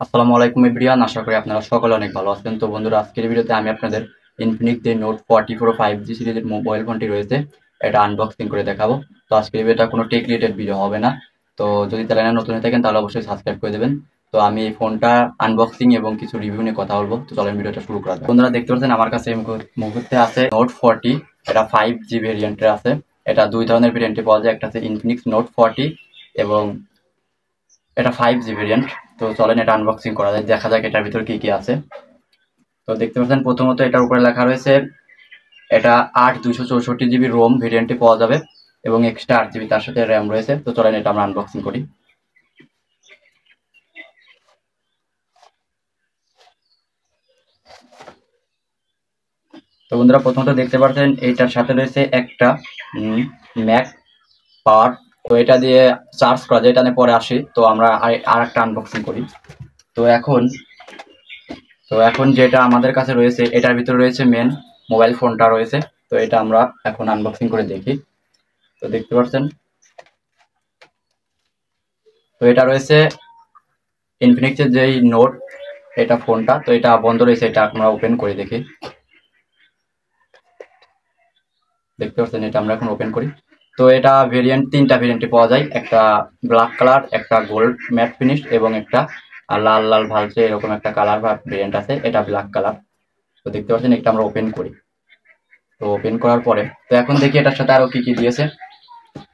আসসালামু আলাইকুম এভরিওয়ান, আশা করি আপনারা সকলে অনেক ভালো আছেন। তো বন্ধুরা, আজকের ভিডিওতে আমি আপনাদের ইনফিনিক্স যে নোট 44 5G সিরিজের মোবাইল ফোনটি রয়েছে এটা আনবক্সিং করে দেখাবো। তো আজকের ভিডিওটা কোনো টেক রিলেটেড ভিডিও হবে না। তো যদি চ্যানেলে নতুন হয়ে থাকেন তাহলে অবশ্যই সাবস্ক্রাইব করে দেবেন। তো আমি এই ফোনটা আনবক্সিং এবং কিছু রিভিউ নিয়ে কথা বলবো। তো চলেন ভিডিওটা শুরু করা যাক। বন্ধুরা, দেখতে পাচ্ছেন আমার কাছে এই মুহূর্তে আছে নোট 40। এটা 5G ভেরিয়েন্টের আছে। এটা দুই ধরনের ভেরিয়েন্টে পাওয়া যায়, একটা আছে ইনফিনিক্স নোট 40 এবং এটা 5G ভেরিয়েন্ট। তো চলেন এটা আনবক্সিং করা যায়, দেখা যাক এটার ভিতর কি কি আছে। তো দেখতে পাচ্ছেন প্রথমত এটার উপরে লেখা রয়েছে এটা 8 264 GB রোম ভেরিয়েন্টে পাওয়া যাবে এবং এক্সট্রা 8 GB তার সাথে র্যাম রয়েছে। তো চলেন এটা আমরা আনবক্সিং করি। তো বন্ধুরা, প্রথমত দেখতে পাচ্ছেন এইটার সাথে রয়েছে একটা ম্যাক পাওয়ার। তো এটা দিয়ে চার্জ করা যায়, এটা নিয়ে পরে আসি। তো আমরা আর একটা আনবক্সিং করি। তো এখন যেটা আমাদের কাছে রয়েছে এটার ভিতরে রয়েছে মেন মোবাইল ফোনটা রয়েছে। তো এটা আমরা এখন আনবক্সিং করে দেখি। তো দেখতে পাচ্ছেন তো এটা রয়েছে ইনফিনিক্সের যেই নোট এটা ফোনটা। তো এটা বন্ধ রয়েছে, এটা আমরা ওপেন করে দেখি। দেখতে পাচ্ছেন এটা আমরা এখন ওপেন করি। তো এটা তিনটা ভেরিয়েন্টে পাওয়া যায়, একটা ব্ল্যাক কালার, একটা গোল্ড ম্যাট ফিনিশ এবং একটা লাল লাল ভালছে এরকম একটা কালার বা ভেরিয়েন্ট আছে, এটা ব্ল্যাক কালার। তো দেখতে পাচ্ছেন এটা আমরা ওপেন করি। তো ওপেন করার পরে তো এখন দেখি এটার সাথে আরো কি কি দিয়েছে।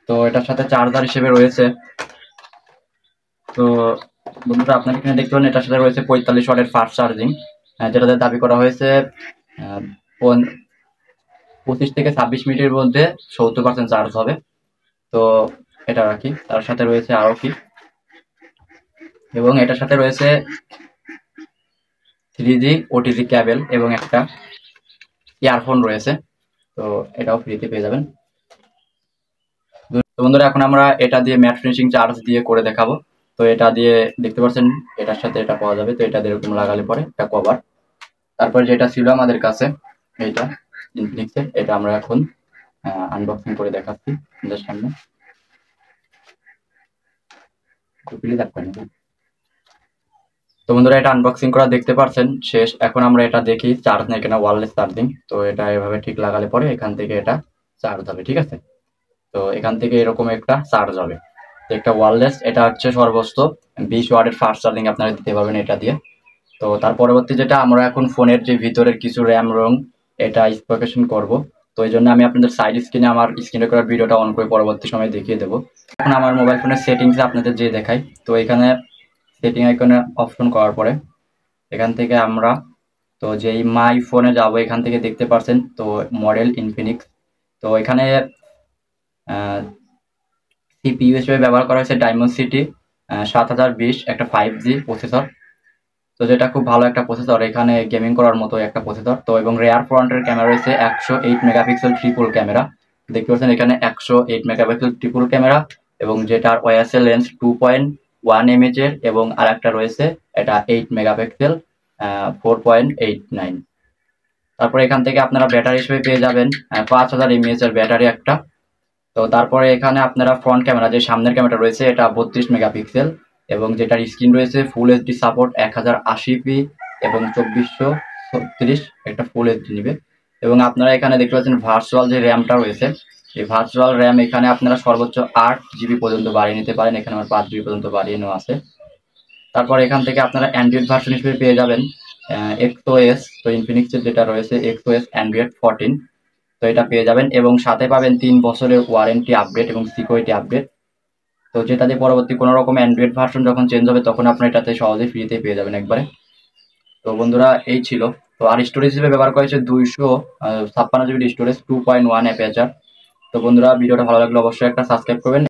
তো এটার সাথে চার্জার হিসেবে রয়েছে। তো বন্ধুরা, আপনারা এখানে দেখতে পারেন এটার সাথে রয়েছে 45 ওয়াটের ফাস্ট চার্জিং, যেটাতে দাবি করা হয়েছে 25 থেকে 26 মিনিটের মধ্যে 70% চার্জ হবে। তো এটা রাখি। তার সাথে রয়েছে আরো কি, এবং এটার সাথে রয়েছে 3G OTG ক্যাবেল এবং একটা ইয়ারফোন রয়েছে। তো এটাও ফ্রিতে পেয়ে যাবেন। তো বন্ধুরা, এখন আমরা এটা দিয়ে ম্যাট ফিনিশিং চার্জ দিয়ে করে দেখাবো। তো এটা দিয়ে দেখতে পাচ্ছেন এটার সাথে এটা পাওয়া যাবে। তো এটা এরকম লাগালে পরে একটা কভার। তারপর যেটা ছিল আমাদের কাছে এইটা ইনফিনিক্সের, এটা আমরা এখন আনবক্সিং করে দেখাচ্ছি আপনাদের সামনে। তো বন্ধুরা, এটা আনবক্সিং করা দেখতে পাচ্ছেন শেষ। এখন আমরা এটা দেখি চার্জ নেই কিনা, ওয়্যারলেস চার্জিং। তো এটা এভাবে ঠিক লাগালে পরে এখান থেকে এটা চার্জ হবে, ঠিক আছে। তো এখান থেকে এরকম একটা চার্জ হবে। তো একটা ওয়্যারলেস, এটা হচ্ছে সর্বোচ্চ 20 ওয়াটের ফাস্ট চার্জিং আপনারা দিতে পারবেন এটা দিয়ে। তো তার পরবর্তী যেটা, আমরা এখন ফোনের যে ভিতরের কিছু র্যাম রোম এটা স্পেসিফিকেশন করব। তো এই জন্য আমি আপনাদের সাইড স্ক্রিনে আমার স্ক্রিন রেকর্ডার ভিডিওটা অন করে পরবর্তী সময় দেখিয়ে দেবো। এখন আমার মোবাইল ফোনের সেটিংসে আপনাদের যে দেখাই। তো এখানে সেটিং আইকনে অপশন করার পরে এখান থেকে আমরা তো যেই মাই ফোনে যাব, এখান থেকে দেখতে পাচ্ছেন তো মডেল ইনফিনিক্স। তো এখানে সিপিইউ হিসেবে ব্যবহার করা হয়েছে ডায়মন্ডসিটি 7020, একটা 5G প্রসেসর। তো যেটা খুব ভালো একটা প্রসেসর, এখানে গেমিং করার মতো একটা প্রসেসর। তো এবং রেয়ার ফ্রন্টের ক্যামেরা রয়েছে 108 মেগাপিক্সেল ট্রিপল ক্যামেরা। দেখতে পাচ্ছেন এখানে 108 মেগাপিক্সেল ট্রিপল ক্যামেরা এবং যেটার ওএসএ লেন্স 2.1 mAh এর, এবং আর একটা রয়েছে এটা 8 মেগাপিক্সেল 4.89। তারপরে এখান থেকে আপনারা ব্যাটারি হিসেবে পেয়ে যাবেন 5000 mAh এর ব্যাটারি একটা। তো তারপরে এখানে আপনারা ফ্রন্ট ক্যামেরা, যে সামনের ক্যামেরাটা রয়েছে এটা 32 মেগাপিক্সেল এবং যেটার স্ক্রিন রয়েছে ফুল এইচডি সাপোর্ট 1080p এবং 2436 একটা ফুল এইচডি নিবে। এবং আপনারা এখানে দেখতে পাচ্ছেন ভার্চুয়াল যে র্যামটা রয়েছে, এই ভার্চুয়াল র্যাম এখানে আপনারা সর্বোচ্চ 8 GB পর্যন্ত বাড়িয়ে নিতে পারেন। এখানে আমার 5 GB পর্যন্ত বাড়িয়ে নেওয়া আছে। তারপর এখান থেকে আপনারা অ্যান্ড্রয়েড ভার্সন হিসেবে পেয়ে যাবেন XOS। তো ইনফিনিক্সের যেটা রয়েছে XOS অ্যান্ড্রয়েড 14। তো এটা পেয়ে যাবেন এবং সাথে পাবেন 3 বছরের ওয়ারেন্টি আপডেট এবং সিকিউরিটি আপডেট। তো যেটাতে পরবর্তী কোনো রকম অ্যান্ড্রয়েড ভার্সন যখন চেঞ্জ হবে তখন আপনার এটাতে সহজে ফ্রিতে পেয়ে যাবেন একবারে। তো বন্ধুরা, এই ছিল। তো আর স্টোরেজ হিসেবে ব্যবহার করা হয়েছে 256 GB স্টোরেজ, 2.1 অ্যাপারচার। তো বন্ধুরা, ভিডিওটা ভালো লাগলে অবশ্যই একটা সাবস্ক্রাইব করবেন।